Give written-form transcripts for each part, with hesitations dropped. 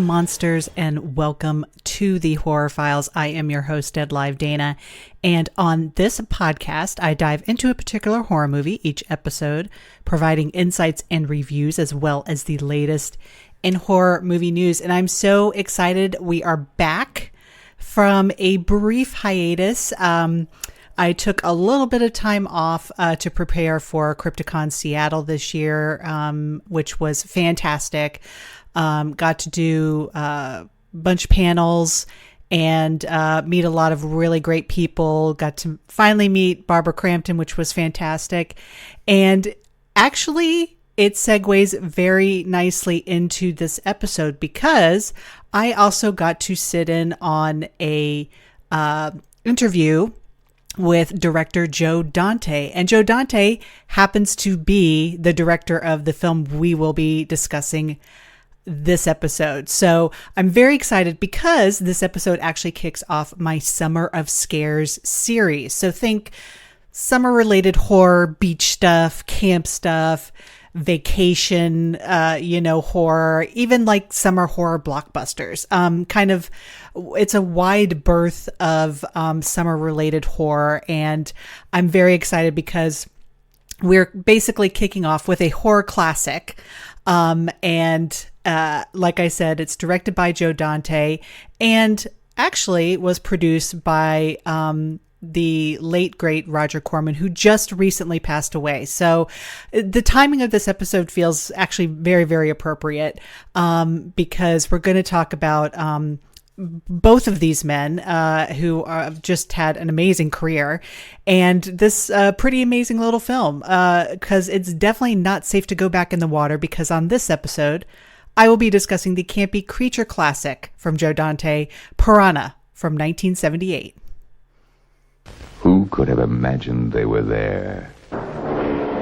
monsters, and welcome to the Horror Files. I am your host, Dead Live Dana, and on this podcast, I dive into a particular horror movie each episode, providing insights and reviews as well as the latest in horror movie news. And I'm so excited we are back from a brief hiatus. I took a little bit of time off to prepare for Crypticon Seattle this year, which was fantastic. Got to do a bunch of panels and meet a lot of really great people. Got to finally meet Barbara Crampton, which was fantastic. And actually, it segues very nicely into this episode because I also got to sit in on a interview with director Joe Dante. And Joe Dante happens to be the director of the film we will be discussing this episode. So I'm very excited because this episode actually kicks off my Summer of Scares series. So think summer related horror, beach stuff, camp stuff, vacation, horror, even like summer horror blockbusters. It's a wide berth of summer related horror. And I'm very excited because we're basically kicking off with a horror classic. Like I said, it's directed by Joe Dante and actually was produced by the late, great Roger Corman, who just recently passed away. So the timing of this episode feels actually very, very appropriate because we're going to talk about both of these men who have just had an amazing career and this pretty amazing little film because it's definitely not safe to go back in the water because on this episode, I will be discussing the campy creature classic from Joe Dante, Piranha from 1978. Who could have imagined they were there?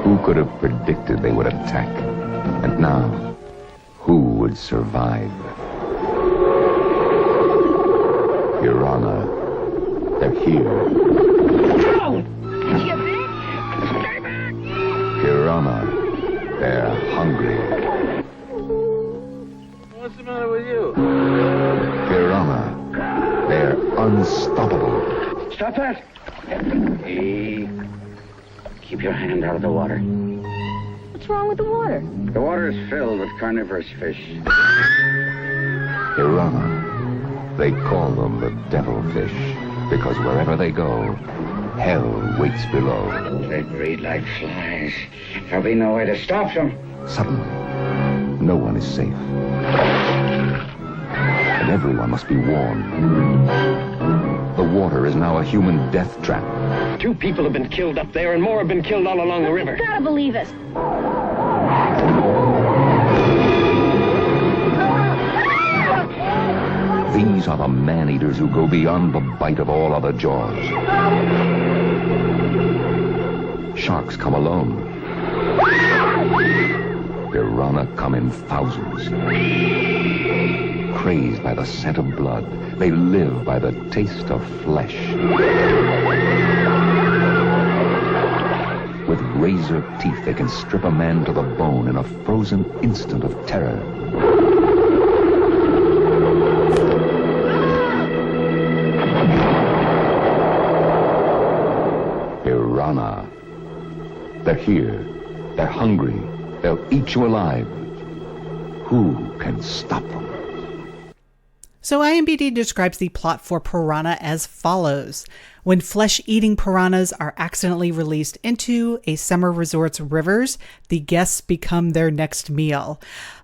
Who could have predicted they would attack? And now, who would survive? Piranha, they're here. No! Get back! Stay back! Piranha, they're hungry. What's the matter with you? Piranha, they're unstoppable. Stop that! Hey, keep your hand out of the water. What's wrong with the water? The water is filled with carnivorous fish. Piranha, they call them the devilfish because wherever they go, hell waits below. They breed like flies. There'll be no way to stop them. Suddenly, no one is safe. And everyone must be warned. The water is now a human death trap. 2 people have been killed up there, and more have been killed all along the river. You gotta believe us. These are the man-eaters who go beyond the bite of all other jaws. Sharks come alone. Piranha come in thousands. Crazed by the scent of blood, they live by the taste of flesh. With razor teeth, they can strip a man to the bone in a frozen instant of terror. Piranha. They're here. They're hungry. They'll eat you alive. Who can stop them? So IMDb describes the plot for Piranha as follows. When flesh-eating piranhas are accidentally released into a summer resort's rivers, the guests become their next meal.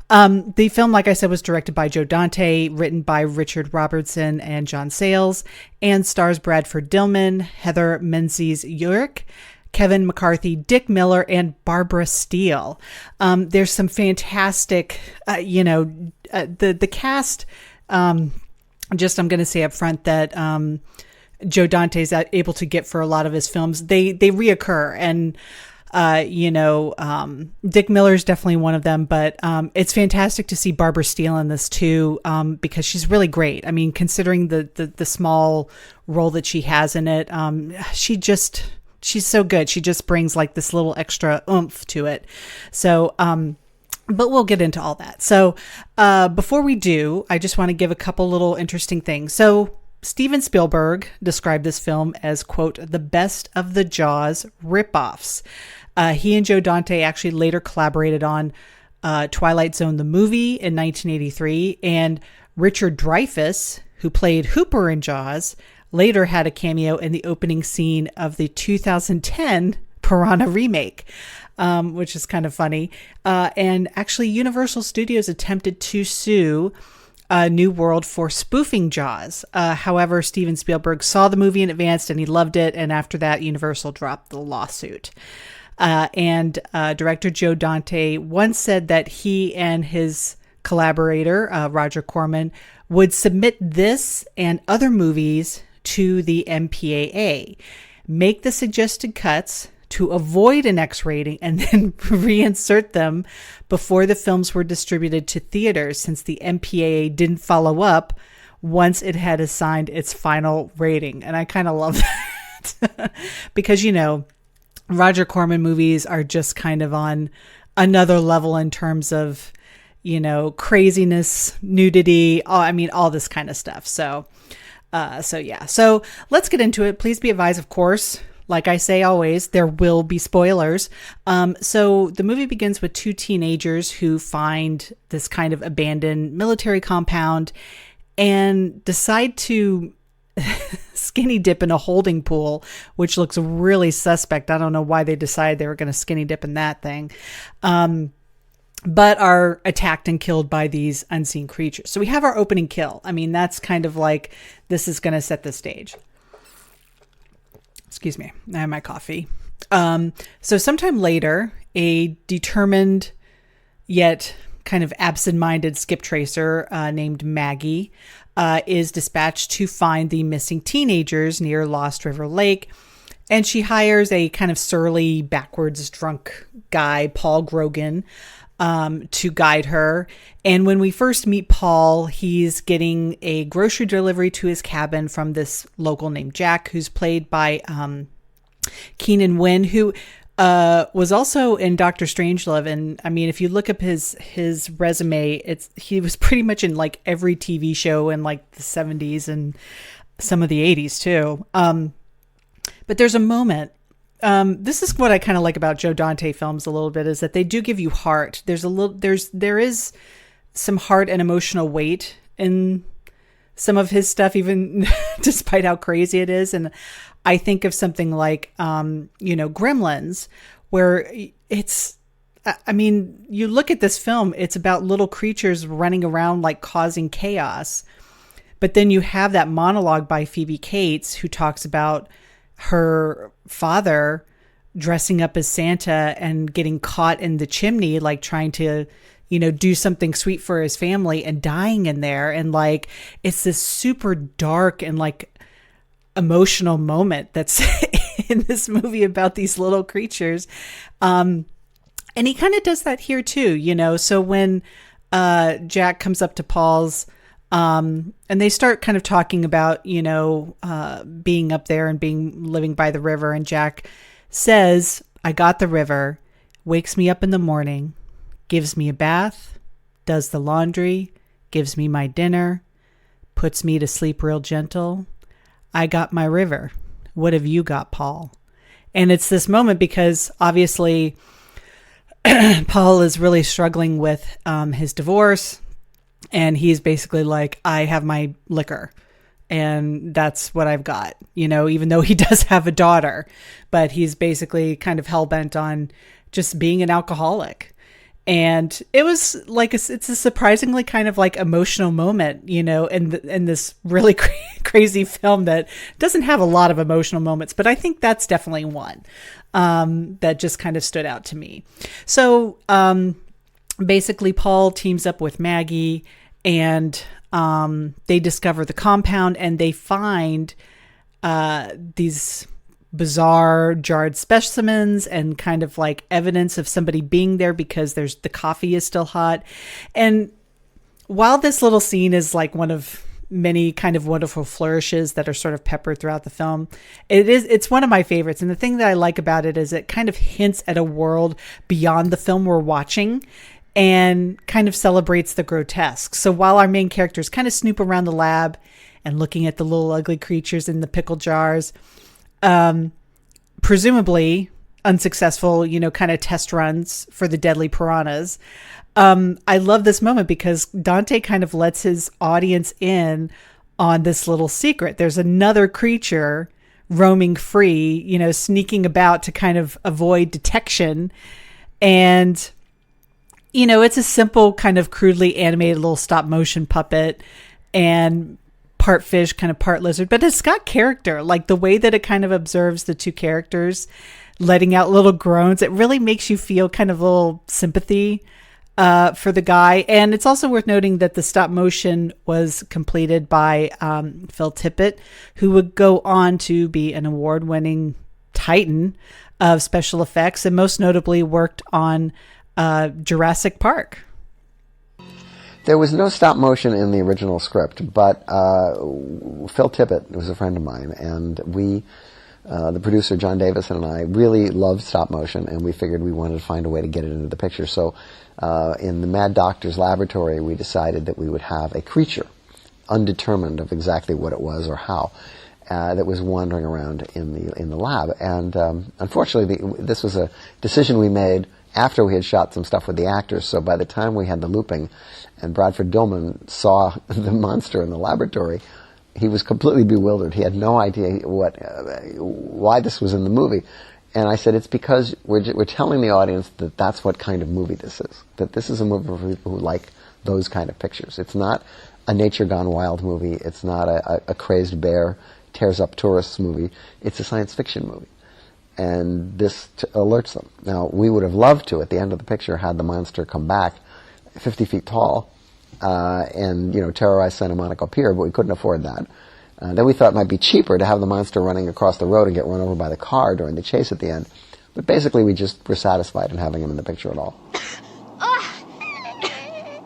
The film, like I said, was directed by Joe Dante, written by Richard Robertson and John Sayles, and stars Bradford Dillman, Heather Menzies-Urick, Kevin McCarthy, Dick Miller, and Barbara Steele. There's some fantastic, the cast. I'm going to say up front that Joe Dante's able to get for a lot of his films. They reoccur, and Dick Miller is definitely one of them. But it's fantastic to see Barbara Steele in this too, because she's really great. I mean, considering the small role that she has in it, she's so good. She just brings like this little extra oomph to it. So but we'll get into all that. So before we do, I just want to give a couple little interesting things. So Steven Spielberg described this film as, quote, the best of the Jaws ripoffs. He and Joe Dante actually later collaborated on Twilight Zone, the movie, in 1983. And Richard Dreyfuss, who played Hooper in Jaws, later had a cameo in the opening scene of the 2010 Piranha remake, which is kind of funny. And actually, Universal Studios attempted to sue New World for spoofing Jaws. However, Steven Spielberg saw the movie in advance and he loved it. And after that, Universal dropped the lawsuit. And director Joe Dante once said that he and his collaborator, Roger Corman, would submit this and other movies to the MPAA, make the suggested cuts to avoid an X rating, and then reinsert them before the films were distributed to theaters, since the MPAA didn't follow up once it had assigned its final rating. And I kind of love that because, Roger Corman movies are just kind of on another level in terms of, craziness, nudity, all this kind of stuff. So yeah. So let's get into it. Please be advised, of course, like I say always, there will be spoilers. So the movie begins with two teenagers who find this kind of abandoned military compound and decide to skinny dip in a holding pool, which looks really suspect. I don't know why they decided they were going to skinny dip in that thing. But are attacked and killed by these unseen creatures. So we have our opening kill. That's kind of like, this is going to set the stage. Excuse me, I have my coffee. So sometime later, a determined yet kind of absent-minded skip tracer named Maggie is dispatched to find the missing teenagers near Lost River Lake. And she hires a kind of surly, backwards, drunk guy, Paul Grogan, to guide her. And when we first meet Paul, he's getting a grocery delivery to his cabin from this local named Jack, who's played by Keenan Wynn, who was also in Dr. Strangelove. And if you look up his resume, he was pretty much in like every TV show in like the 70s and some of the 80s too. But there's a moment. This is what I kind of like about Joe Dante films a little bit, is that they do give you heart. There is some heart and emotional weight in some of his stuff, even despite how crazy it is. And I think of something like, Gremlins, where you look at this film, it's about little creatures running around like causing chaos. But then you have that monologue by Phoebe Cates, who talks about her father dressing up as Santa and getting caught in the chimney, like trying to, do something sweet for his family and dying in there. And like, it's this super dark and like emotional moment that's in this movie about these little creatures. And he kind of does that here too, So when Jack comes up to Paul's, and they start kind of talking about, being up there and living by the river. And Jack says, I got the river, wakes me up in the morning, gives me a bath, does the laundry, gives me my dinner, puts me to sleep real gentle. I got my river. What have you got, Paul? And it's this moment because obviously Paul is really struggling with his divorce. And he's basically like, I have my liquor and that's what I've got, even though he does have a daughter, but he's basically kind of hell-bent on just being an alcoholic. And it was like, it's a surprisingly kind of like emotional moment, in this really crazy film that doesn't have a lot of emotional moments, but I think that's definitely one that just kind of stood out to me. So, basically, Paul teams up with Maggie and they discover the compound and they find these bizarre jarred specimens and kind of like evidence of somebody being there because the coffee is still hot. And while this little scene is like one of many kind of wonderful flourishes that are sort of peppered throughout the film, it's one of my favorites. And the thing that I like about it is it kind of hints at a world beyond the film we're watching. and kind of celebrates the grotesque. So while our main characters kind of snoop around the lab and looking at the little ugly creatures in the pickle jars, presumably unsuccessful, kind of test runs for the deadly piranhas. I love this moment because Dante kind of lets his audience in on this little secret. There's another creature roaming free, sneaking about to kind of avoid detection. And, it's a simple kind of crudely animated little stop motion puppet and part fish, kind of part lizard, but it's got character. Like the way that it kind of observes the two characters letting out little groans, it really makes you feel kind of a little sympathy for the guy. And it's also worth noting that the stop motion was completed by Phil Tippett, who would go on to be an award-winning titan of special effects and most notably worked on Jurassic Park. There was no stop motion in the original script, but Phil Tippett was a friend of mine, and we, the producer John Davison and I, really loved stop motion, and we figured we wanted to find a way to get it into the picture. So in the Mad Doctor's laboratory, we decided that we would have a creature, undetermined of exactly what it was or how, that was wandering around in the lab. And unfortunately, this was a decision we made after we had shot some stuff with the actors. So by the time we had the looping, and Bradford Dillman saw the monster in the laboratory, he was completely bewildered. He had no idea why this was in the movie. And I said, it's because we're telling the audience that that's what kind of movie this is. That this is a movie for people who like those kind of pictures. It's not a Nature Gone Wild movie. It's not a crazed bear tears up tourists movie. It's a science fiction movie. And this alerts them. Now, we would have loved to, at the end of the picture, had the monster come back 50 feet tall and, terrorize Santa Monica Pier, but we couldn't afford that. Then we thought it might be cheaper to have the monster running across the road and get run over by the car during the chase at the end. But basically, we just were satisfied in having him in the picture at all.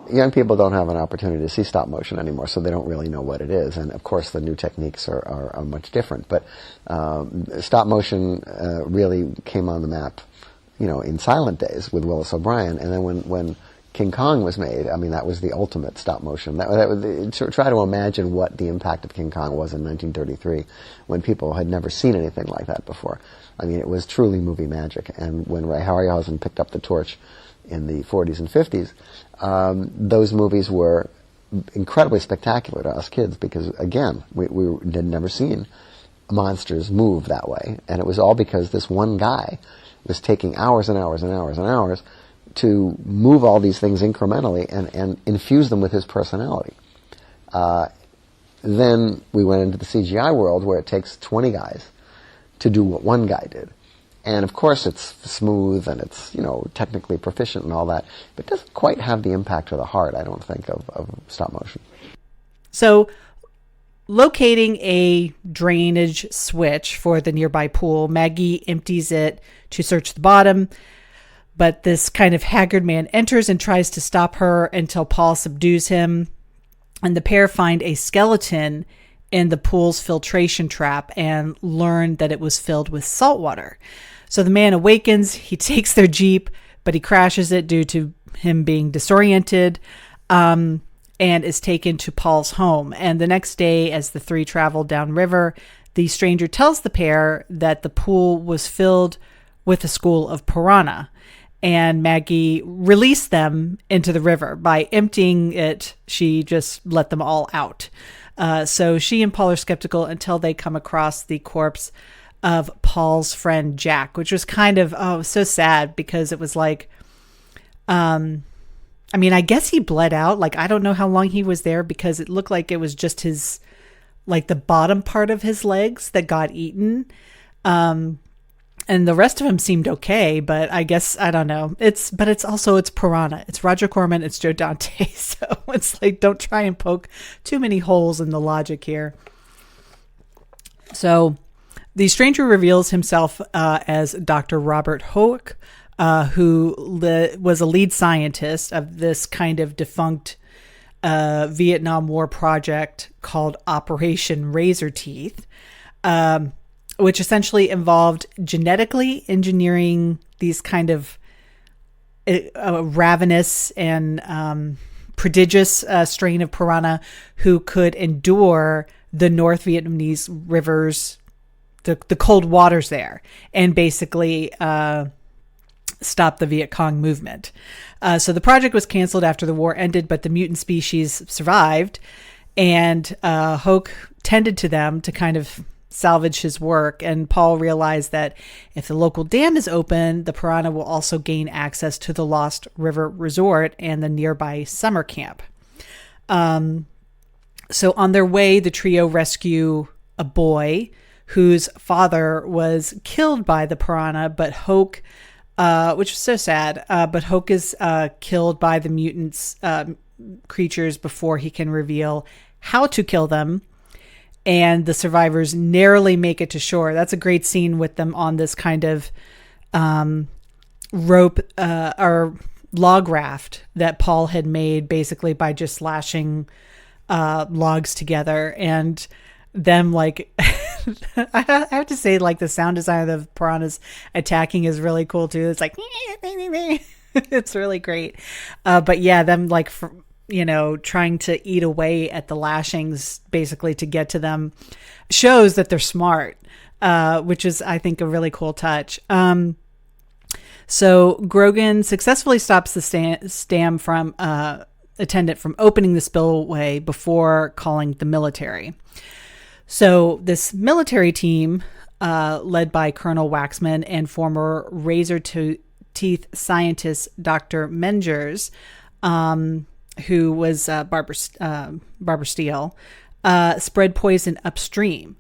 Young people don't have an opportunity to see stop motion anymore, so they don't really know what it is. And of course, the new techniques are much different. But stop motion really came on the map, in silent days with Willis O'Brien. And then when King Kong was made, I mean, that was the ultimate stop motion. Try to imagine what the impact of King Kong was in 1933, when people had never seen anything like that before. I mean, it was truly movie magic. And when Ray Harryhausen picked up the torch in the 40s and 50s, those movies were incredibly spectacular to us kids because, again, we had never seen monsters move that way. And it was all because this one guy was taking hours and hours and hours and hours to move all these things incrementally and infuse them with his personality. Then we went into the CGI world where it takes 20 guys to do what one guy did. And of course it's smooth and it's, technically proficient and all that, but it doesn't quite have the impact or the heart, I don't think, of stop motion. So locating a drainage switch for the nearby pool, Maggie empties it to search the bottom, but this kind of haggard man enters and tries to stop her until Paul subdues him. And the pair find a skeleton in the pool's filtration trap and learn that it was filled with salt water. So the man awakens, he takes their Jeep, but he crashes it due to him being disoriented, and is taken to Paul's home. And the next day, as the three travel downriver, the stranger tells the pair that the pool was filled with a school of piranha. And Maggie released them into the river. By emptying it, she just let them all out. So she and Paul are skeptical until they come across the corpse of Paul's friend Jack, which was kind of, so sad because it was like, I guess he bled out. Like, I don't know how long he was there because it looked like it was just his, like the bottom part of his legs that got eaten. And the rest of him seemed okay, but I guess, I don't know. It's Piranha. It's Roger Corman. It's Joe Dante. So it's like, don't try and poke too many holes in the logic here. So the stranger reveals himself as Dr. Robert Hoek, who was a lead scientist of this kind of defunct Vietnam War project called Operation Razor Teeth, which essentially involved genetically engineering these kind of a ravenous and prodigious strain of piranha who could endure the North Vietnamese rivers, the cold waters there, and basically stop the Viet Cong movement. So the project was canceled after the war ended, but the mutant species survived, and Hoke tended to them to kind of salvage his work. And Paul realized that if the local dam is open, the piranha will also gain access to the Lost River Resort and the nearby summer camp. So on their way, the trio rescue a boy whose father was killed by the piranha, but Hoke, which was so sad, but Hoke is killed by the mutants creatures before he can reveal how to kill them. And the survivors narrowly make it to shore. That's a great scene with them on this kind of rope or log raft that Paul had made basically by just slashing logs together, and them like I have to say, like, the sound design of the piranhas attacking is really cool too. It's like it's really great, but yeah, them like trying to eat away at the lashings basically to get to them shows that they're smart, which is, I think, a really cool touch. So Grogan successfully stops the dam from attendant from opening the spillway before calling the military. So this military team, led by Colonel Waxman and former razor teeth scientist Dr. Mengers, who was Barbara Steele, spread poison upstream,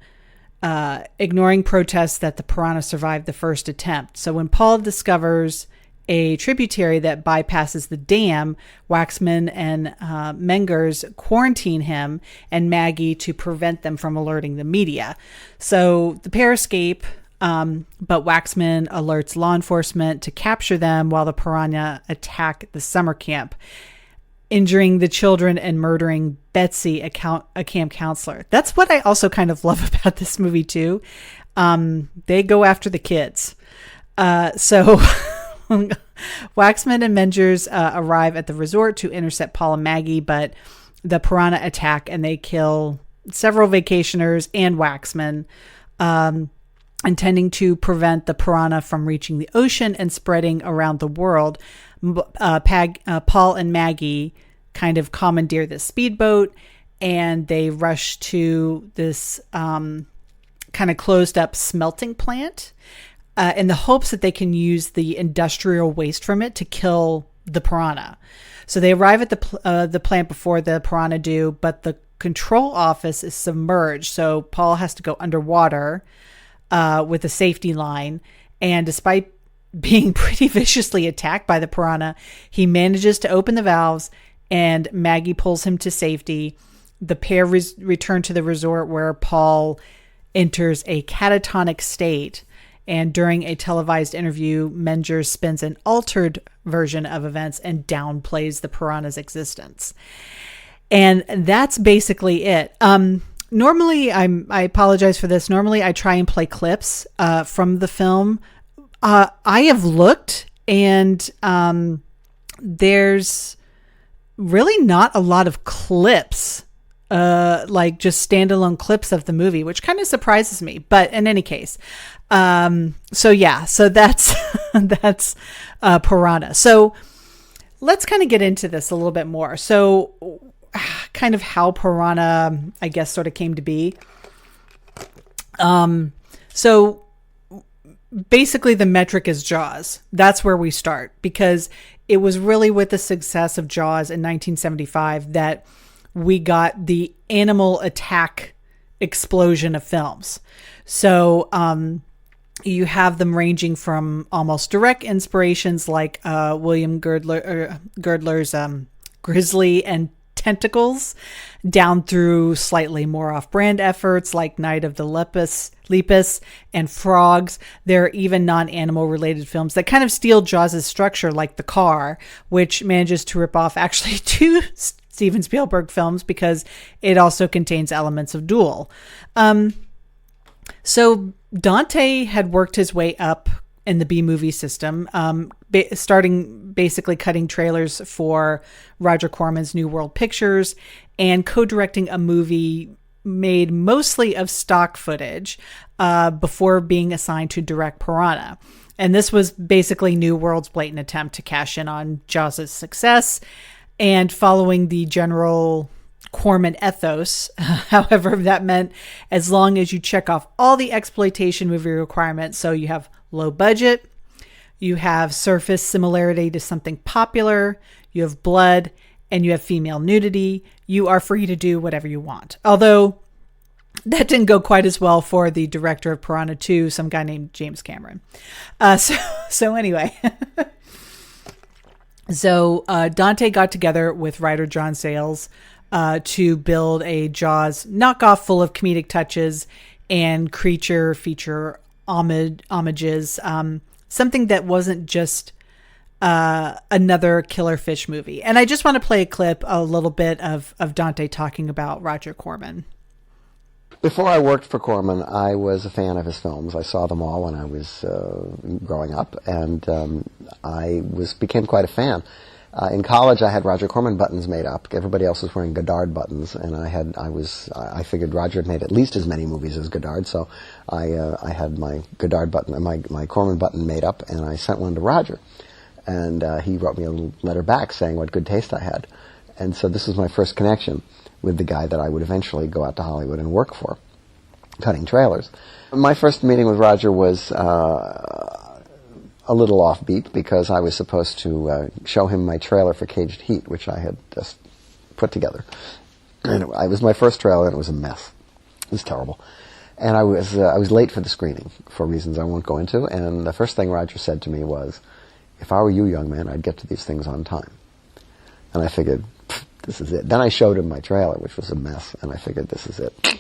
ignoring protests that the piranha survived the first attempt. So when Paul discovers a tributary that bypasses the dam, Waxman and Mengers quarantine him and Maggie to prevent them from alerting the media. So the pair escape, but Waxman alerts law enforcement to capture them while the piranha attack the summer camp, injuring the children and murdering Betsy, a camp counselor. That's what I also kind of love about this movie too. They go after the kids. So Waxman and Mengers arrive at the resort to intercept Paul and Maggie, but the piranha attack and they kill several vacationers and Waxman, intending to prevent the piranha from reaching the ocean and spreading around the world. Paul and Maggie kind of commandeer this speedboat, and they rush to this kind of closed up smelting plant in the hopes that they can use the industrial waste from it to kill the piranha. So they arrive at the plant before the piranha do, but the control office is submerged. So Paul has to go underwater with a safety line. And despite being pretty viciously attacked by the piranha, he manages to open the valves and Maggie pulls him to safety. The pair return to the resort where Paul enters a catatonic state. And during a televised interview, Mengers spins an altered version of events and downplays the piranha's existence. And that's basically it. Normally, I apologize for this. Normally, I try and play clips from the film. I have looked, and there's really not a lot of clips, like just standalone clips of the movie, which kind of surprises me. But in any case, so that's that's Piranha. So let's kind of get into this a little bit more. So kind of how Piranha, I guess, sort of came to be. So basically the metric is Jaws. That's where we start, because it was really with the success of Jaws in 1975 that we got the animal attack explosion of films. So you have them ranging from almost direct inspirations like William Girdler's Grizzly and Tentacles, down through slightly more off-brand efforts like Night of the Lepus and Frogs. There are even non-animal related films that kind of steal Jaws' structure, like The Car, which manages to rip off actually two Steven Spielberg films because it also contains elements of Duel. So Dante had worked his way up in the B movie system, starting basically cutting trailers for Roger Corman's New World Pictures and co-directing a movie made mostly of stock footage before being assigned to direct Piranha. And this was basically New World's blatant attempt to cash in on Jaws' success and following the general Corman ethos. However, that meant as long as you check off all the exploitation movie requirements, so you have low budget, you have surface similarity to something popular, you have blood, and you have female nudity, you are free to do whatever you want. Although that didn't go quite as well for the director of Piranha 2, some guy named James Cameron. So anyway, so Dante got together with writer John Sayles to build a Jaws knockoff full of comedic touches and creature feature homages, something that wasn't just another killer fish movie. And I just want to play a little bit of Dante talking about Roger Corman. Before I worked for Corman, I was a fan of his films. I saw them all when I was growing up, and I became quite a fan. In college, I had Roger Corman buttons made up. Everybody else was wearing Godard buttons, and I figured Roger had made at least as many movies as Godard, so I had my Godard button, my Corman button made up, and I sent one to Roger, and he wrote me a little letter back saying what good taste I had, and so this was my first connection with the guy that I would eventually go out to Hollywood and work for, cutting trailers. My first meeting with Roger was a little offbeat because I was supposed to show him my trailer for Caged Heat, which I had just put together. And it was my first trailer, and it was a mess. It was terrible. And I was late for the screening for reasons I won't go into, and the first thing Roger said to me was, "If I were you, young man, I'd get to these things on time." And I figured, this is it. Then I showed him my trailer, which was a mess, and I figured, this is it.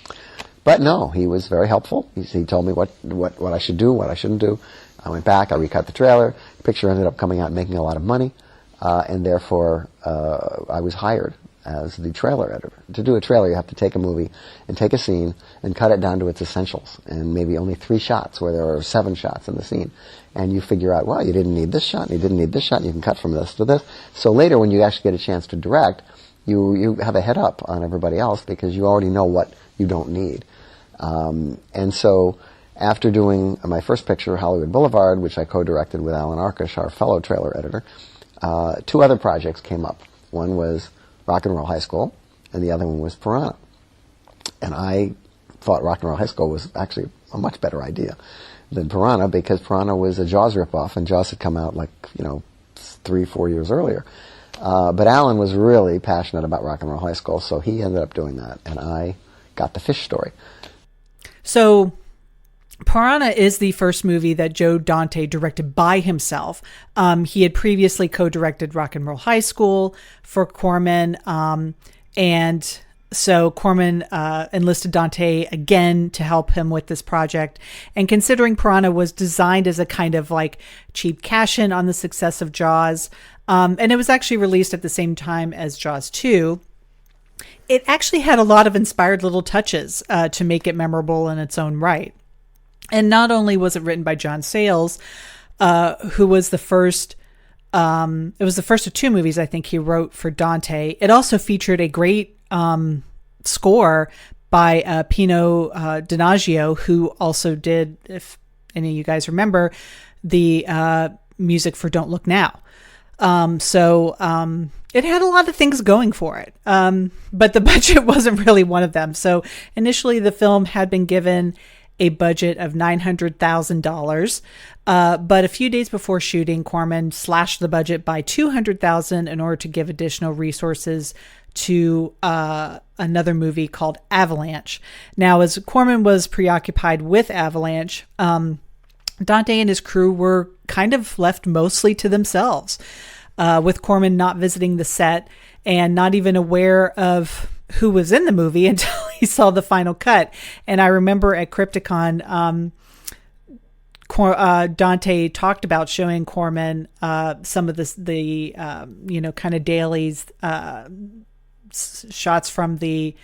But no, he was very helpful. He told me what I should do, what I shouldn't do. I went back, I recut the trailer. The picture ended up coming out making a lot of money, and therefore I was hired as the trailer editor. To do a trailer, you have to take a movie and take a scene and cut it down to its essentials, and maybe only 3 shots where there are 7 shots in the scene. And you figure out, well, you didn't need this shot, and you didn't need this shot, and you can cut from this to this. So later, when you actually get a chance to direct, you have a head up on everybody else because you already know what you don't need. And so after doing my first picture, Hollywood Boulevard, which I co-directed with Alan Arkush, our fellow trailer editor, 2 other projects came up. One was Rock and Roll High School, and the other one was Piranha. And I thought Rock and Roll High School was actually a much better idea than Piranha, because Piranha was a Jaws ripoff, and Jaws had come out 3-4 years earlier. But Alan was really passionate about Rock and Roll High School, so he ended up doing that, and I got the fish story. So Piranha is the first movie that Joe Dante directed by himself. He had previously co-directed Rock and Roll High School for Corman, and so Corman enlisted Dante again to help him with this project. And considering Piranha was designed as a kind of cheap cash-in on the success of Jaws, and it was actually released at the same time as Jaws 2, it actually had a lot of inspired little touches to make it memorable in its own right. And not only was it written by John Sayles, who was the first, it was the first of 2 movies I think he wrote for Dante. It also featured a great score by Pino Donaggio, who also did, if any of you guys remember, the music for Don't Look Now. So it had a lot of things going for it, but the budget wasn't really one of them. So initially the film had been given a budget of $900,000, but a few days before shooting, Corman slashed the budget by $200,000 in order to give additional resources to another movie called Avalanche. Now, as Corman was preoccupied with Avalanche, Dante and his crew were kind of left mostly to themselves, with Corman not visiting the set and not even aware of who was in the movie until he saw the final cut. And I remember at Crypticon, Dante talked about showing Corman some of the kind of dailies, shots from the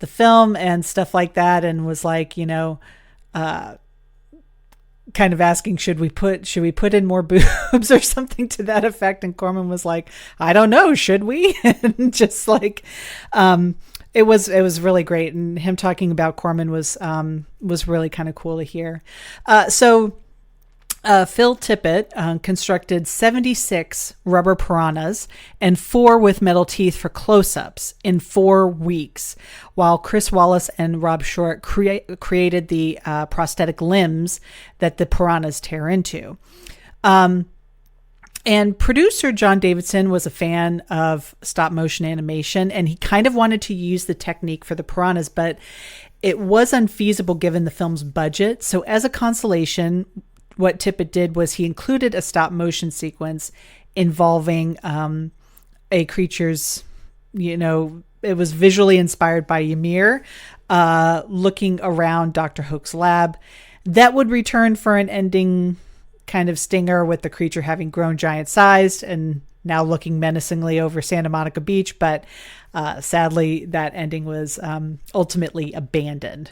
film and stuff like that, and was like, kind of asking, should we put in more boobs or something to that effect? And Corman was like, I don't know, should we? And just like, it was really great. And him talking about Corman was really kind of cool to hear. So Phil Tippett constructed 76 rubber piranhas and 4 with metal teeth for close-ups in 4 weeks, while Chris Wallace and Rob Short created the prosthetic limbs that the piranhas tear into. And producer John Davidson was a fan of stop-motion animation, and he kind of wanted to use the technique for the piranhas, but it was unfeasible given the film's budget. So as a consolation, what Tippett did was he included a stop motion sequence involving a creature's, it was visually inspired by Ymir looking around Dr. Hook's lab. That would return for an ending kind of stinger with the creature having grown giant sized and now looking menacingly over Santa Monica Beach. But sadly, that ending was ultimately abandoned.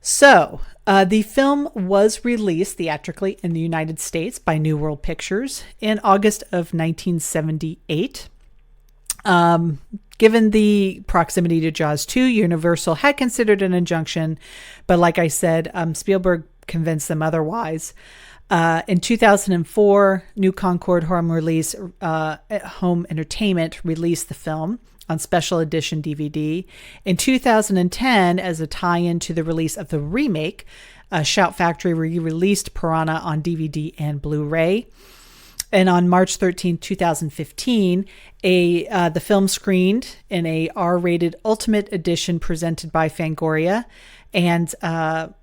So, the film was released theatrically in the United States by New World Pictures in August of 1978. Given the proximity to Jaws 2, Universal had considered an injunction, but like I said, Spielberg convinced them otherwise. In 2004, New Concord Home Entertainment released the film on special edition DVD. In 2010, as a tie-in to the release of the remake, Shout Factory re-released Piranha on DVD and Blu-ray. And on March 13, 2015, the film screened in a R-rated Ultimate Edition presented by Fangoria, and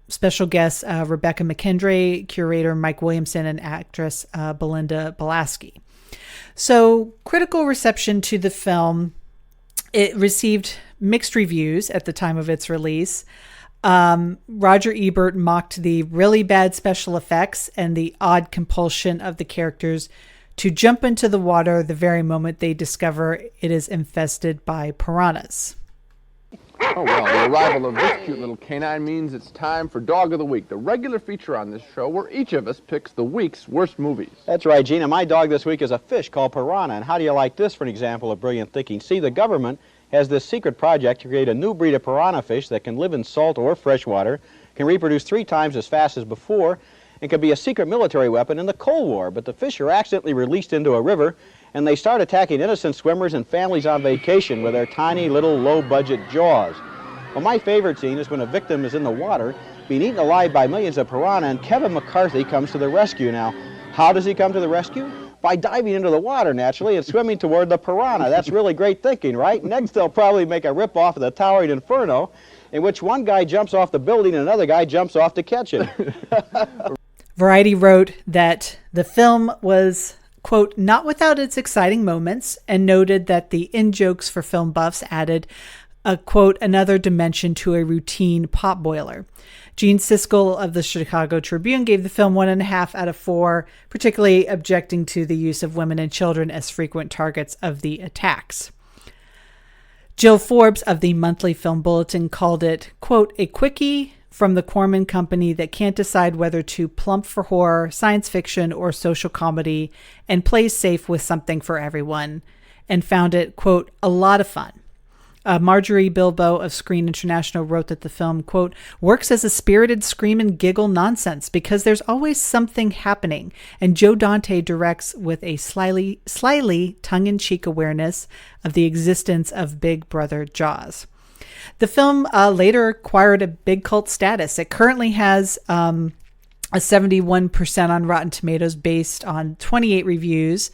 special guests Rebecca McKendry, curator Mike Williamson, and actress Belinda Balaski. So, critical reception to the film. It received mixed reviews at the time of its release. Roger Ebert mocked the really bad special effects and the odd compulsion of the characters to jump into the water the very moment they discover it is infested by piranhas. Oh, well, the arrival of this cute little canine means it's time for Dog of the Week, the regular feature on this show where each of us picks the week's worst movies. That's right, Gina. My dog this week is a fish called Piranha. And how do you like this for an example of brilliant thinking? See, the government has this secret project to create a new breed of piranha fish that can live in salt or fresh water, can reproduce 3 times as fast as before, and can be a secret military weapon in the Cold War. But the fish are accidentally released into a river, and they start attacking innocent swimmers and families on vacation with their tiny little low-budget jaws. Well, my favorite scene is when a victim is in the water, being eaten alive by millions of piranha, and Kevin McCarthy comes to the rescue. Now, how does he come to the rescue? By diving into the water, naturally, and swimming toward the piranha. That's really great thinking, right? Next, they'll probably make a rip-off of the Towering Inferno, in which one guy jumps off the building and another guy jumps off to catch it. Variety wrote that the film was, quote, not without its exciting moments, and noted that the in-jokes for film buffs added a, quote, another dimension to a routine potboiler. Gene Siskel of the Chicago Tribune gave the film 1.5 out of 4, particularly objecting to the use of women and children as frequent targets of the attacks. Jill Forbes of the Monthly Film Bulletin called it, quote, a quickie from the Corman Company that can't decide whether to plump for horror, science fiction, or social comedy, and plays safe with something for everyone, and found it, quote, a lot of fun. Marjorie Bilbo of Screen International wrote that the film, quote, works as a spirited scream and giggle nonsense because there's always something happening, and Joe Dante directs with a slyly tongue-in-cheek awareness of the existence of Big Brother Jaws. The film later acquired a big cult status. It currently has a 71% on Rotten Tomatoes based on 28 reviews.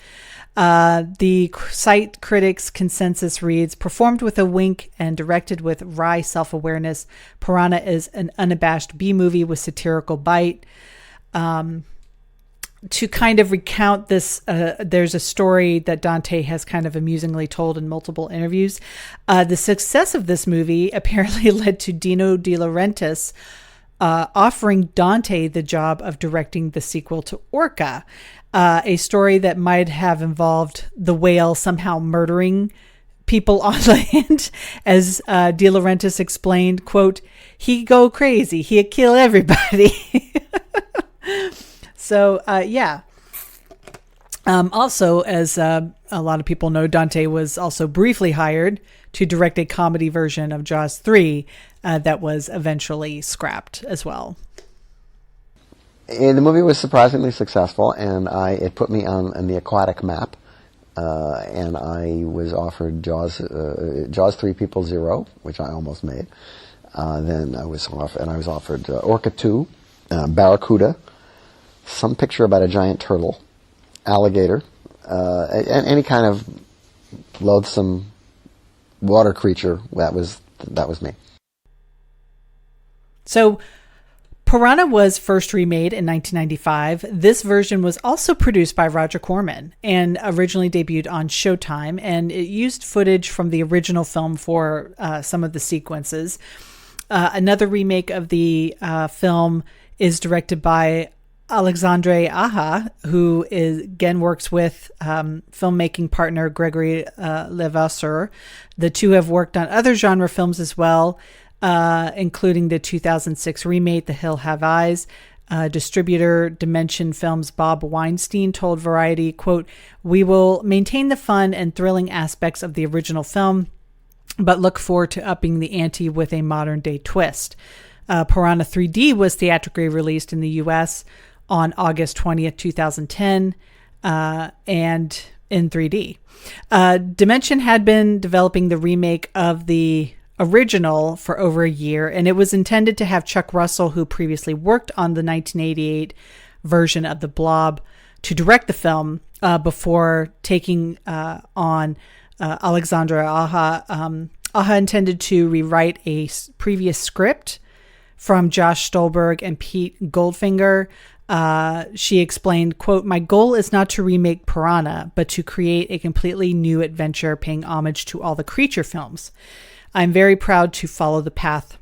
The site critics' consensus reads, performed with a wink and directed with wry self-awareness, Piranha is an unabashed B-movie with satirical bite. To kind of recount this, there's a story that Dante has kind of amusingly told in multiple interviews. The success of this movie apparently led to Dino De Laurentiis offering Dante the job of directing the sequel to Orca, a story that might have involved the whale somehow murdering people on land. As De Laurentiis explained, quote, he go crazy, he'd kill everybody. So, yeah. Also, as a lot of people know, Dante was also briefly hired to direct a comedy version of Jaws 3 that was eventually scrapped as well. And the movie was surprisingly successful, and it put me on the aquatic map. And I was offered Jaws 3 People Zero, which I almost made. Then I was offered Orca 2, Barracuda, some picture about a giant turtle, alligator, and any kind of loathsome water creature. That was me. So, Piranha was first remade in 1995. This version was also produced by Roger Corman and originally debuted on Showtime, and it used footage from the original film for some of the sequences. Another remake of the film is directed by Alexandre Aja, who again works with filmmaking partner Gregory Levasseur. The two have worked on other genre films as well, including the 2006 remake, The Hill Have Eyes. Distributor Dimension Films Bob Weinstein told Variety, quote, "We will maintain the fun and thrilling aspects of the original film, but look forward to upping the ante with a modern-day twist." Piranha 3D was theatrically released in the U.S. on August 20th, 2010, and in 3D. Dimension had been developing the remake of the original for over a year, and it was intended to have Chuck Russell, who previously worked on the 1988 version of The Blob, to direct the film before taking on Alexandra Aja. Aja intended to rewrite a previous script from Josh Stolberg and Pete Goldfinger. She explained, quote, "My goal is not to remake Piranha, but to create a completely new adventure paying homage to all the creature films. I'm very proud to follow the path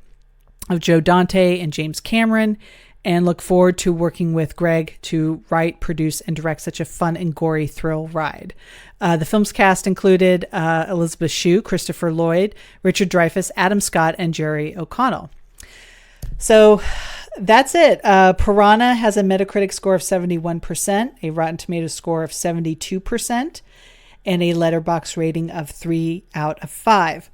of Joe Dante and James Cameron and look forward to working with Greg to write, produce, and direct such a fun and gory thrill ride." The film's cast included Elizabeth Shue, Christopher Lloyd, Richard Dreyfuss, Adam Scott, and Jerry O'Connell. So that's it. Piranha has a Metacritic score of 71%, a Rotten Tomatoes score of 72%, and a Letterboxd rating of 3 out of 5.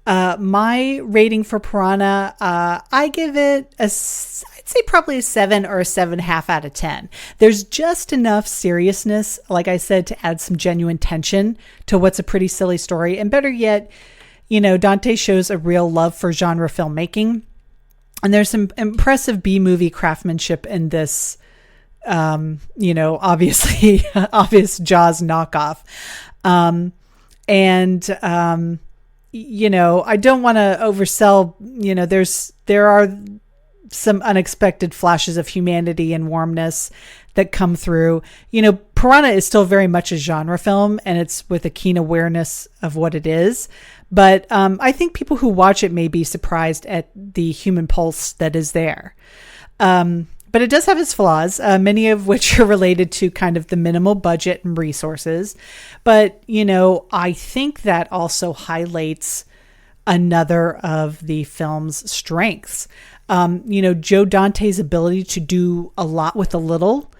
My rating for Piranha, I give it I'd say probably a 7 or a 7.5 out of 10. There's just enough seriousness, like I said, to add some genuine tension to what's a pretty silly story. And better yet, Dante shows a real love for genre filmmaking. And there's some impressive B-movie craftsmanship in this, obviously obvious Jaws knockoff. I don't want to oversell, there are some unexpected flashes of humanity and warmness that come through. Piranha is still very much a genre film, and it's with a keen awareness of what it is. But I think people who watch it may be surprised at the human pulse that is there. But it does have its flaws, many of which are related to kind of the minimal budget and resources. But, I think that also highlights another of the film's strengths. Joe Dante's ability to do a lot with a little,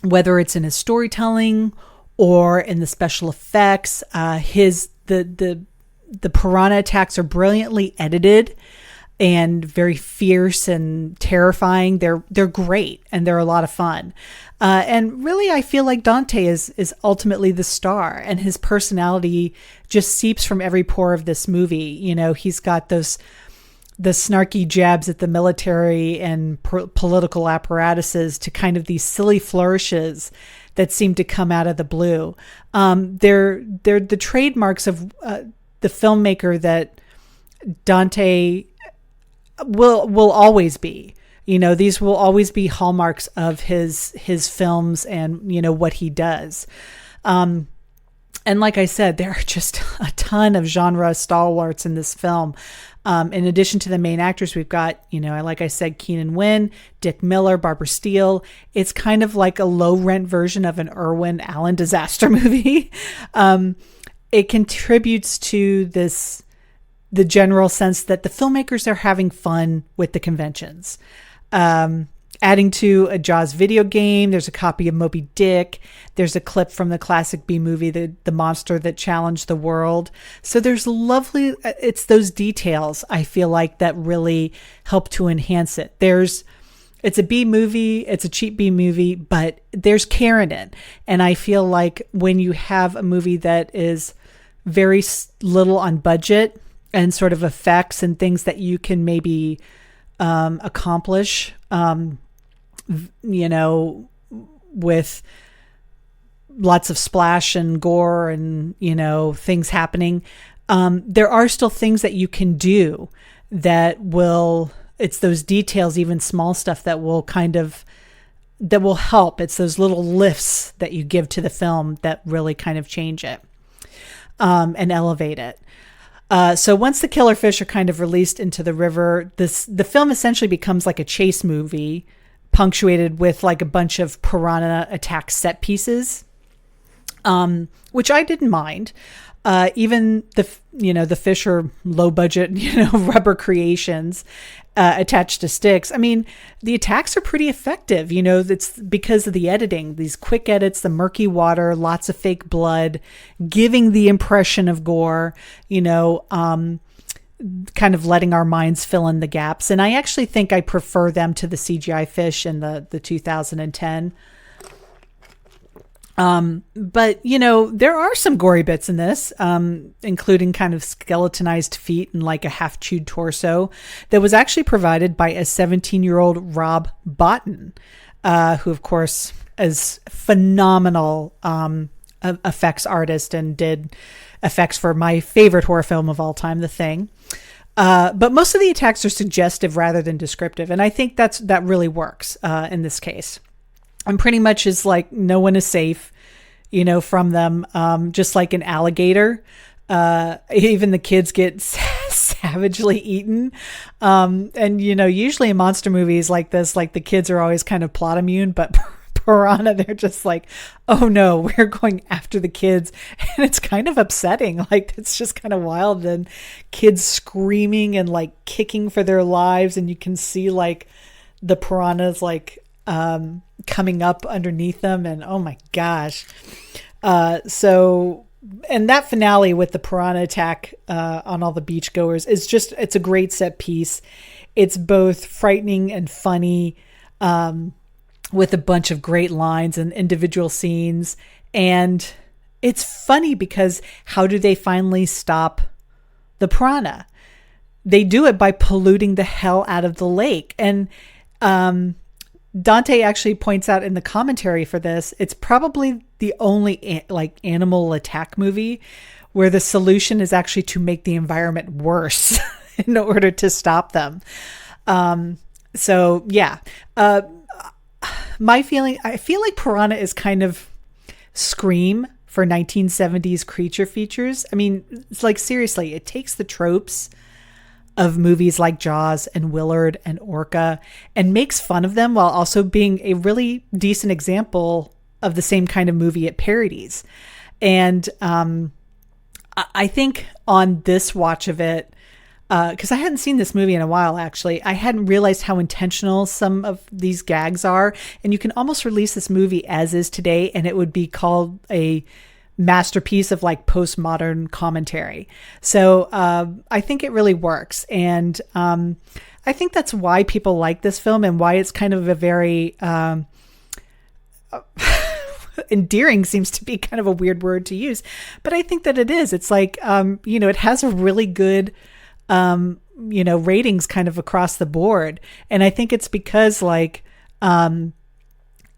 whether it's in his storytelling or in the special effects. The piranha attacks are brilliantly edited and very fierce and terrifying. They're great, and they're a lot of fun. And really, I feel like Dante is ultimately the star, and his personality just seeps from every pore of this movie. He's got the snarky jabs at the military and political apparatuses to kind of these silly flourishes that seem to come out of the blue. They're the trademarks of the filmmaker that Dante will always be. These will always be hallmarks of his films and what he does. And like I said, there are just a ton of genre stalwarts in this film. In addition to the main actors, we've got, like I said, Keenan Wynn, Dick Miller, Barbara Steele. It's kind of like a low rent version of an Irwin Allen disaster movie. It contributes to the general sense that the filmmakers are having fun with the conventions. adding to a Jaws video game. There's a copy of Moby Dick. There's a clip from the classic B movie, the monster that challenged the world. So there's lovely, it's those details I feel like that really help to enhance it. It's a B movie, it's a cheap B movie, but there's care in it. And I feel like when you have a movie that is very little on budget and sort of effects and things that you can maybe accomplish, with lots of splash and gore and, things happening. There are still things that you can do it's those details, even small stuff that will help. It's those little lifts that you give to the film that really kind of change it, and elevate it. So once the killer fish are kind of released into the river, the film essentially becomes like a chase movie, punctuated with like a bunch of piranha attack set pieces, which I didn't mind. Even the fish are low budget, rubber creations attached to sticks. I mean, the attacks are pretty effective. That's because of the editing, these quick edits, the murky water, lots of fake blood, giving the impression of gore, kind of letting our minds fill in the gaps. And I actually think I prefer them to the CGI fish in the 2010. But there are some gory bits in this, including kind of skeletonized feet and like a half chewed torso that was actually provided by a 17-year-old Rob Botton, who of course is phenomenal, effects artist and did effects for my favorite horror film of all time, The Thing. But most of the attacks are suggestive rather than descriptive. And I think that really works, in this case. And pretty much is like no one is safe, from them. Just like an alligator, even the kids get savagely eaten. And usually in monster movies like this, like the kids are always kind of plot immune, but Piranha, they're just like, oh no, we're going after the kids. And it's kind of upsetting. Like, it's just kind of wild. And kids screaming and like kicking for their lives. And you can see like the piranhas like, coming up underneath them, and oh my gosh. And that finale with the piranha attack on all the beachgoers is it's a great set piece. It's both frightening and funny, with a bunch of great lines and individual scenes. And it's funny because how do they finally stop the piranha? They do it by polluting the hell out of the lake. And Dante actually points out in the commentary for this, it's probably the only animal attack movie where the solution is actually to make the environment worse in order to stop them. So yeah, I feel like Piranha is kind of Scream for 1970s creature features. I mean, it's like, seriously, it takes the tropes of movies like Jaws and Willard and Orca and makes fun of them while also being a really decent example of the same kind of movie it parodies. And I think on this watch of it, because I hadn't seen this movie in a while, actually, I hadn't realized how intentional some of these gags are. And you can almost release this movie as is today, and it would be called a masterpiece of like postmodern commentary. So I think it really works. And I think that's why people like this film and why it's kind of a very endearing seems to be kind of a weird word to use. But I think that it is. It's like, it has a really good, ratings kind of across the board. And I think it's because like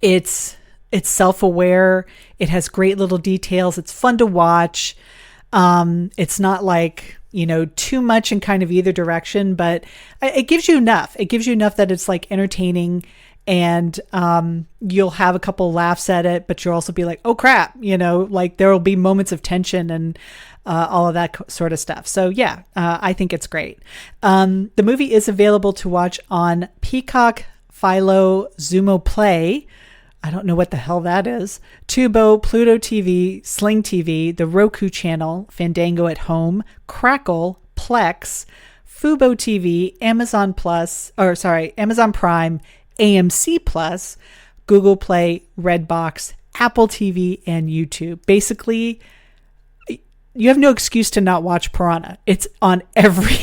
it's self-aware. It has great little details. It's fun to watch. It's not like, too much in kind of either direction, but it gives you enough. It gives you enough that it's like entertaining, and you'll have a couple laughs at it, but you'll also be like, oh crap, like there will be moments of tension and all of that sort of stuff. So yeah, I think it's great. The movie is available to watch on Peacock, Philo, Zumo Play. I don't know what the hell that is. Tubo, Pluto TV, Sling TV, the Roku channel, Fandango at Home, Crackle, Plex, Fubo TV, Amazon Prime, AMC Plus, Google Play, Redbox, Apple TV, and YouTube. Basically, you have no excuse to not watch Piranha. It's on every,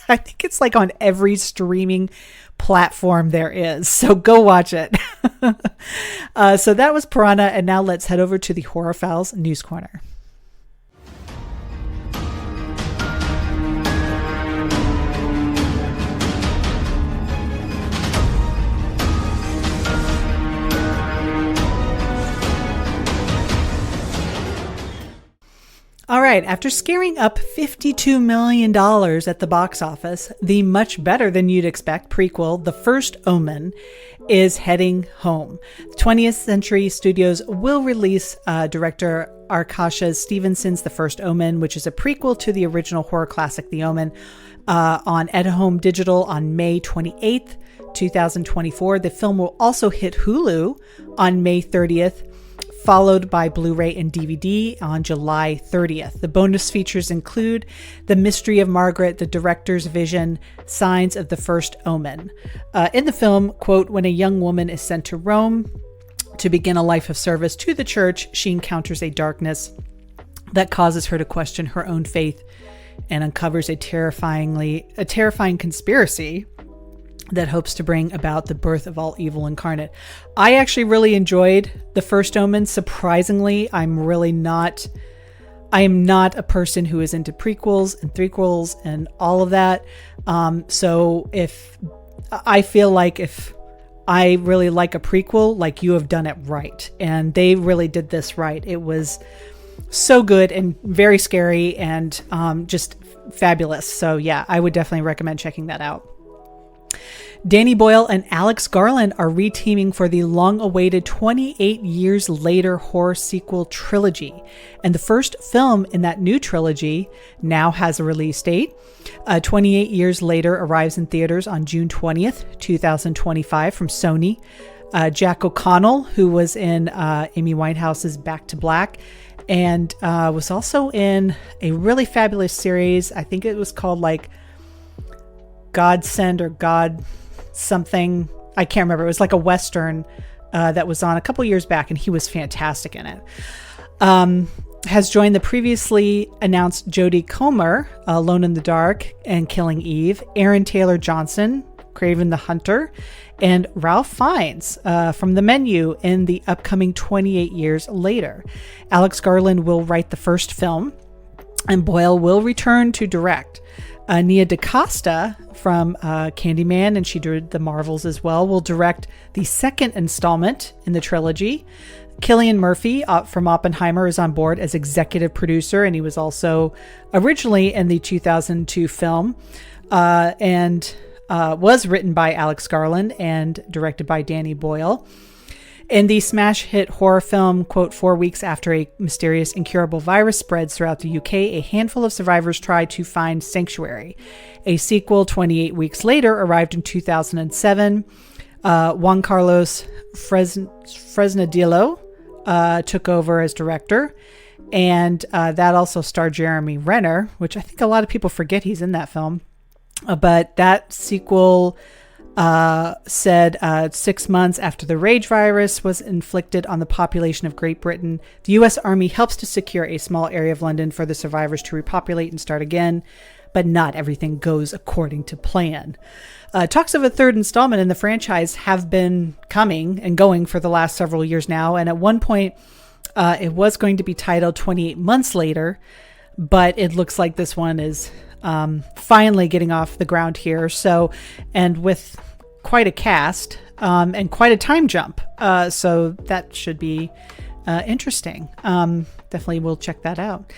I think it's like on every streaming platform there is. So go watch it. So that was Piranha. And now let's head over to the Horror Files News Corner. All right, after scaring up $52 million at the box office, the much better than you'd expect prequel, The First Omen, is heading home. 20th Century Studios will release director Arkasha Stevenson's The First Omen, which is a prequel to the original horror classic The Omen, on At Home Digital on May 28th, 2024. The film will also hit Hulu on May 30th, followed by Blu-ray and DVD on July 30th. The bonus features include The Mystery of Margaret, the director's vision, signs of the first omen. In the film, quote, when a young woman is sent to Rome to begin a life of service to the church, she encounters a darkness that causes her to question her own faith and uncovers a terrifying conspiracy that hopes to bring about the birth of all evil incarnate. I actually really enjoyed The First Omen. Surprisingly, I am not a person who is into prequels and threequels and all of that. So if I feel like if I really like a prequel, like you have done it right. And they really did this right. It was so good and very scary and just fabulous. So yeah, I would definitely recommend checking that out. Danny Boyle and Alex Garland are reteaming for the long-awaited 28 Years Later horror sequel trilogy. And the first film in that new trilogy now has a release date. 28 Years Later arrives in theaters on June 20th, 2025 from Sony. Jack O'Connell, who was in Amy Winehouse's Back to Black, and was also in a really fabulous series. I think it was called like Godsend or God something. I can't remember. It was like a Western that was on a couple years back, and he was fantastic in it. Has joined the previously announced Jodie Comer, Alone in the Dark and Killing Eve, Aaron Taylor Johnson, Craven the Hunter, and Ralph Fiennes from The Menu in the upcoming 28 Years Later. Alex Garland will write the first film, and Boyle will return to direct. Nia DaCosta from Candyman, and she did The Marvels as well, will direct the second installment in the trilogy. Cillian Murphy from Oppenheimer is on board as executive producer, and he was also originally in the 2002 film and was written by Alex Garland and directed by Danny Boyle. In the smash hit horror film, quote, 4 weeks after a mysterious incurable virus spreads throughout the UK, a handful of survivors try to find sanctuary. A sequel, 28 Weeks Later, arrived in 2007. Juan Carlos Fresnadillo took over as director. And that also starred Jeremy Renner, which I think a lot of people forget he's in that film. But that sequel said 6 months after the rage virus was inflicted on the population of Great Britain, the U.S. Army helps to secure a small area of London for the survivors to repopulate and start again, but not everything goes according to plan. Talks of a third installment in the franchise have been coming and going for the last several years now, and at one point it was going to be titled 28 Months Later, but it looks like this one is finally getting off the ground here. So, and with quite a cast and quite a time jump. So that should be interesting. Definitely will check that out.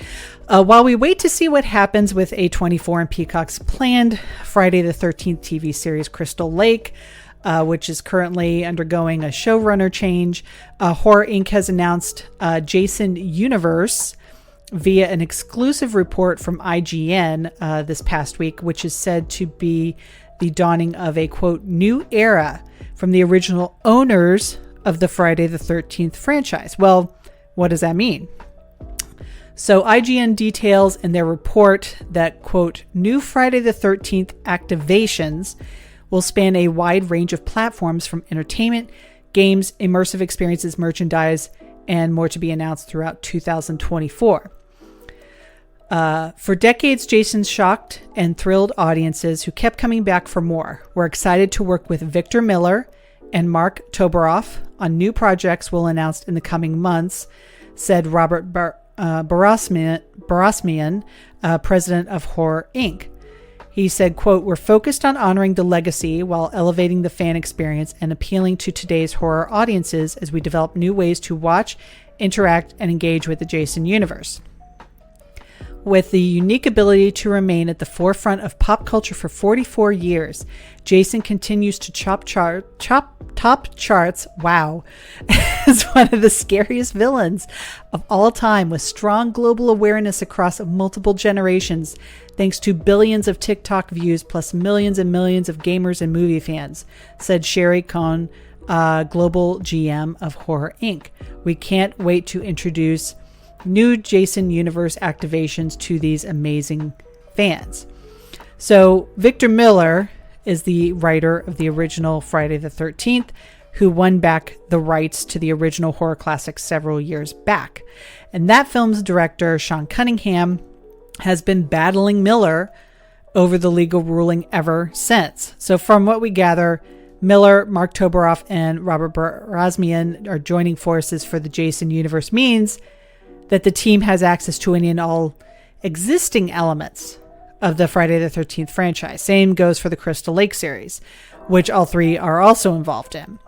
While we wait to see what happens with A24 and Peacock's planned Friday the 13th TV series Crystal Lake, which is currently undergoing a showrunner change, Horror Inc. has announced Jason Universe via an exclusive report from IGN this past week, which is said to be the dawning of a, quote, new era from the original owners of the Friday the 13th franchise. Well, what does that mean? So IGN details in their report that, quote, new Friday the 13th activations will span a wide range of platforms from entertainment, games, immersive experiences, merchandise, and more to be announced throughout 2024. For decades, Jason shocked and thrilled audiences who kept coming back for more. We're excited to work with Victor Miller and Mark Toberoff on new projects we'll announce in the coming months, said Robert Barasmian, president of Horror Inc. He said, quote, "We're focused on honoring the legacy while elevating the fan experience and appealing to today's horror audiences as we develop new ways to watch, interact, and engage with the Jason universe." With the unique ability to remain at the forefront of pop culture for 44 years, Jason continues to top charts, wow, as one of the scariest villains of all time, with strong global awareness across multiple generations, thanks to billions of TikTok views plus millions and millions of gamers and movie fans, said Sherry Cohn, global GM of Horror Inc. "We can't wait to introduce new Jason universe activations to these amazing fans." So Victor Miller is the writer of the original Friday the 13th, who won back the rights to the original horror classic several years back. And that film's director, Sean Cunningham, has been battling Miller over the legal ruling ever since. So from what we gather, Miller, Mark Toberoff, and Robert Barasmian are joining forces for the Jason universe means that the team has access to any and all existing elements of the Friday the 13th franchise. Same goes for the Crystal Lake series, which all three are also involved in.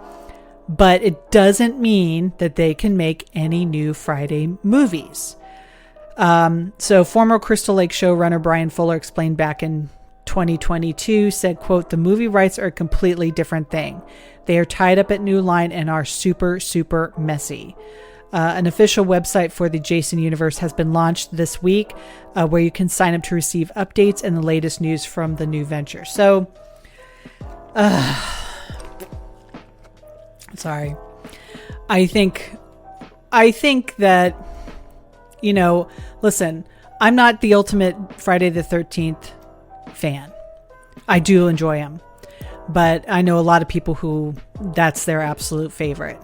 But it doesn't mean that they can make any new Friday movies. So former Crystal Lake showrunner Brian Fuller explained back in 2022, said, quote, "The movie rights are a completely different thing. They are tied up at New Line and are super, super messy." An official website for the Jason universe has been launched this week, where you can sign up to receive updates and the latest news from the new venture. So, sorry. I think that, listen, I'm not the ultimate Friday the 13th fan. I do enjoy him, but I know a lot of people who that's their absolute favorite.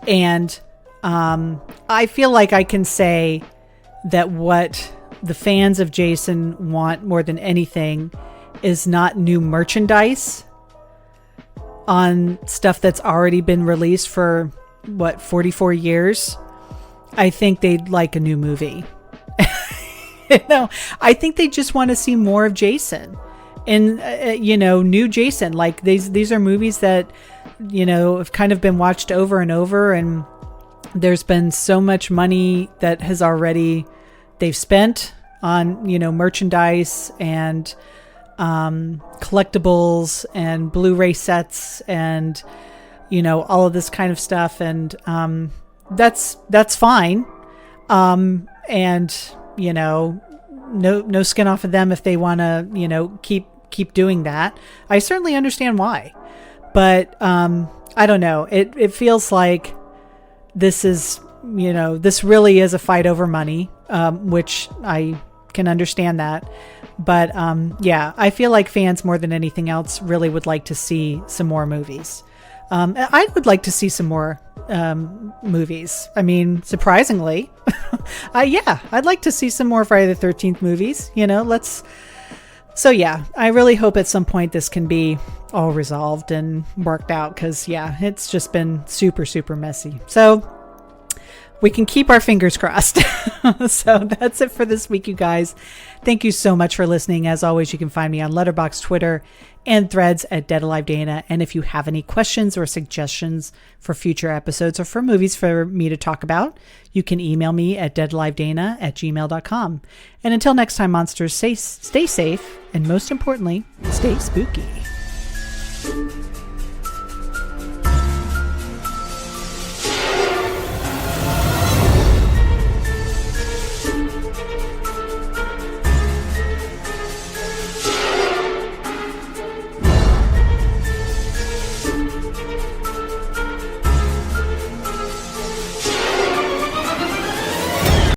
And I feel like I can say that what the fans of Jason want more than anything is not new merchandise on stuff that's already been released for 44 years. I think they'd like a new movie. I think they just want to see more of Jason and, new Jason. Like these are movies that, have kind of been watched over and over, and there's been so much money that has already they've spent on, merchandise and collectibles and Blu-ray sets and, all of this kind of stuff. And that's fine. And, no skin off of them if they want to, keep doing that. I certainly understand why. But I don't know. It feels like this is, this really is a fight over money, which I can understand that. But I feel like fans more than anything else really would like to see some more movies. I would like to see some more movies. I mean, surprisingly, I'd like to see some more Friday the 13th movies. I really hope at some point this can be all resolved and worked out, because it's just been super, super messy. So we can keep our fingers crossed. So that's it for this week, you guys. Thank you so much for listening. As always, you can find me on Letterboxd, Twitter, and Threads at Dead Alive Dana. And if you have any questions or suggestions for future episodes or for movies for me to talk about, you can email me at deadalivedana@gmail.com. And until next time, monsters, stay safe, and most importantly, stay spooky.